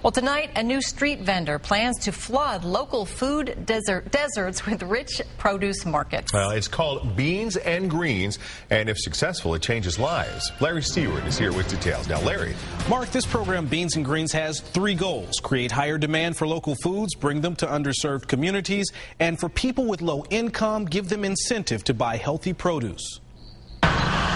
Well, tonight, a new street vendor plans to flood local food deserts with rich produce markets. Well, it's called Beans and Greens, and if successful, it changes lives. Larry Stewart is here with details. Now, Larry. Mark, this program, Beans and Greens, has 3 goals: create higher demand for local foods, bring them to underserved communities, and for people with low income, give them incentive to buy healthy produce.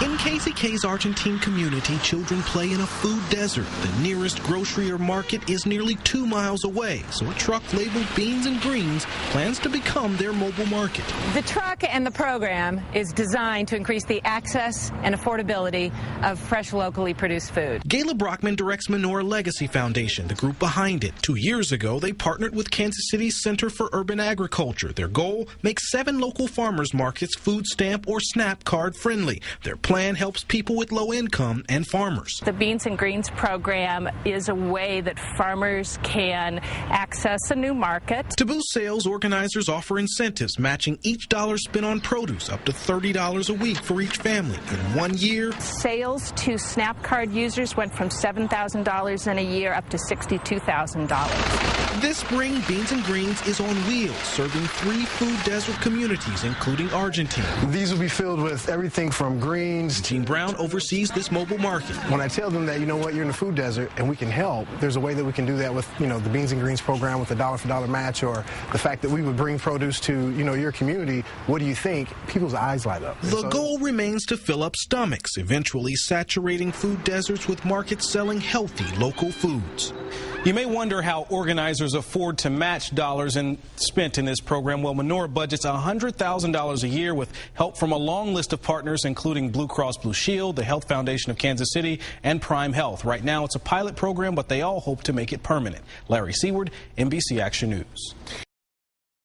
In KZK's Argentine community, children play in a food desert. The nearest grocery or market is nearly 2 miles away, so a truck labeled Beans and Greens plans to become their mobile market. The truck and the program is designed to increase the access and affordability of fresh, locally produced food. Gayla Brockman directs Menorah Legacy Foundation, the group behind it. 2 years ago, they partnered with Kansas City's Center for Urban Agriculture. Their goal, make 7 local farmers markets food stamp or SNAP card friendly. Their plan helps people with low income and farmers. The Beans and Greens program is a way that farmers can access a new market. To boost sales, organizers offer incentives matching each dollar spent on produce up to $30 a week for each family. In 1 year, sales to SNAP card users went from $7,000 in a year up to $62,000. This spring, Beans and Greens is on wheels, serving 3 food desert communities, including Argentine. These will be filled with everything from greens. Gene Brown oversees this mobile market. When I tell them that, you know what, you're in the food desert and we can help, there's a way that we can do that with, the Beans and Greens program with the dollar for dollar match, or the fact that we would bring produce to, your community. What do you think? People's eyes light up. The goal remains to fill up stomachs, eventually saturating food deserts with markets selling healthy local foods. You may wonder how organizers afford to match dollars spent in this program. Well, Menorah budgets $100,000 a year with help from a long list of partners, including Blue Cross Blue Shield, the Health Foundation of Kansas City, and Prime Health. Right now, it's a pilot program, but they all hope to make it permanent. Larry Seward, NBC Action News.